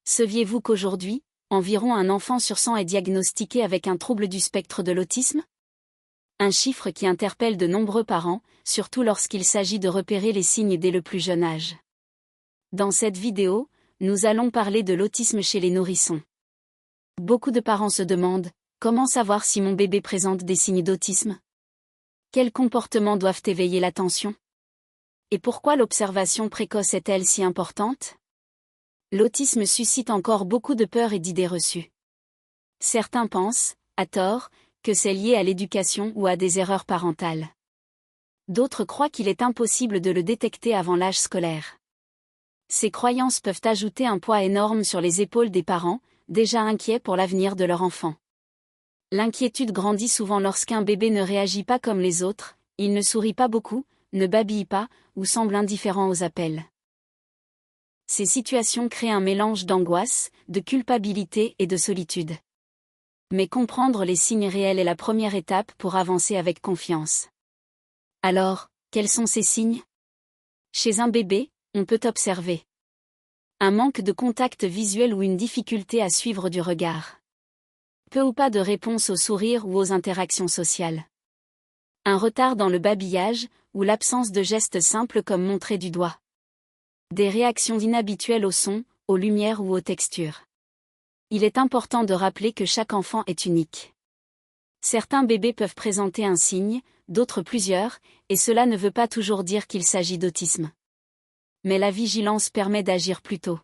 Saviez-vous qu'aujourd'hui, environ un enfant sur 100 est diagnostiqué avec un trouble du spectre de l'autisme? Un chiffre qui interpelle de nombreux parents, surtout lorsqu'il s'agit de repérer les signes dès le plus jeune âge. Dans cette vidéo, nous allons parler de l'autisme chez les nourrissons. Beaucoup de parents se demandent, comment savoir si mon bébé présente des signes d'autisme? Quels comportements doivent éveiller l'attention? Et pourquoi l'observation précoce est-elle si importante? L'autisme suscite encore beaucoup de peurs et d'idées reçues. Certains pensent, à tort, que c'est lié à l'éducation ou à des erreurs parentales. D'autres croient qu'il est impossible de le détecter avant l'âge scolaire. Ces croyances peuvent ajouter un poids énorme sur les épaules des parents, déjà inquiets pour l'avenir de leur enfant. L'inquiétude grandit souvent lorsqu'un bébé ne réagit pas comme les autres, il ne sourit pas beaucoup, ne babille pas, ou semble indifférent aux appels. Ces situations créent un mélange d'angoisse, de culpabilité et de solitude. Mais comprendre les signes réels est la première étape pour avancer avec confiance. Alors, quels sont ces signes? Chez un bébé, on peut observer un manque de contact visuel ou une difficulté à suivre du regard. Peu ou pas de réponse au sourire ou aux interactions sociales. Un retard dans le babillage, ou l'absence de gestes simples comme montrer du doigt. Des réactions inhabituelles aux sons, aux lumières ou aux textures. Il est important de rappeler que chaque enfant est unique. Certains bébés peuvent présenter un signe, d'autres plusieurs, et cela ne veut pas toujours dire qu'il s'agit d'autisme. Mais la vigilance permet d'agir plus tôt.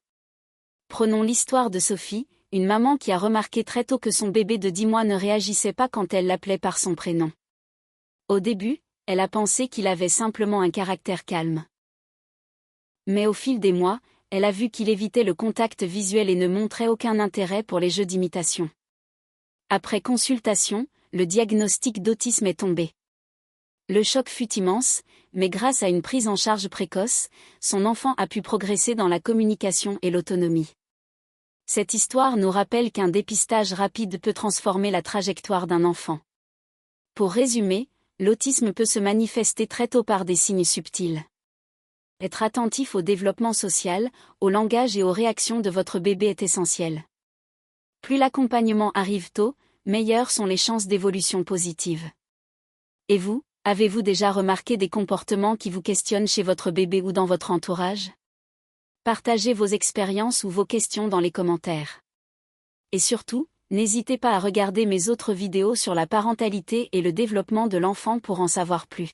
Prenons l'histoire de Sophie, une maman qui a remarqué très tôt que son bébé de 10 mois ne réagissait pas quand elle l'appelait par son prénom. Au début, elle a pensé qu'il avait simplement un caractère calme. Mais au fil des mois, elle a vu qu'il évitait le contact visuel et ne montrait aucun intérêt pour les jeux d'imitation. Après consultation, le diagnostic d'autisme est tombé. Le choc fut immense, mais grâce à une prise en charge précoce, son enfant a pu progresser dans la communication et l'autonomie. Cette histoire nous rappelle qu'un dépistage rapide peut transformer la trajectoire d'un enfant. Pour résumer, l'autisme peut se manifester très tôt par des signes subtils. Être attentif au développement social, au langage et aux réactions de votre bébé est essentiel. Plus l'accompagnement arrive tôt, meilleures sont les chances d'évolution positive. Et vous, avez-vous déjà remarqué des comportements qui vous questionnent chez votre bébé ou dans votre entourage? Partagez vos expériences ou vos questions dans les commentaires. Et surtout, n'hésitez pas à regarder mes autres vidéos sur la parentalité et le développement de l'enfant pour en savoir plus.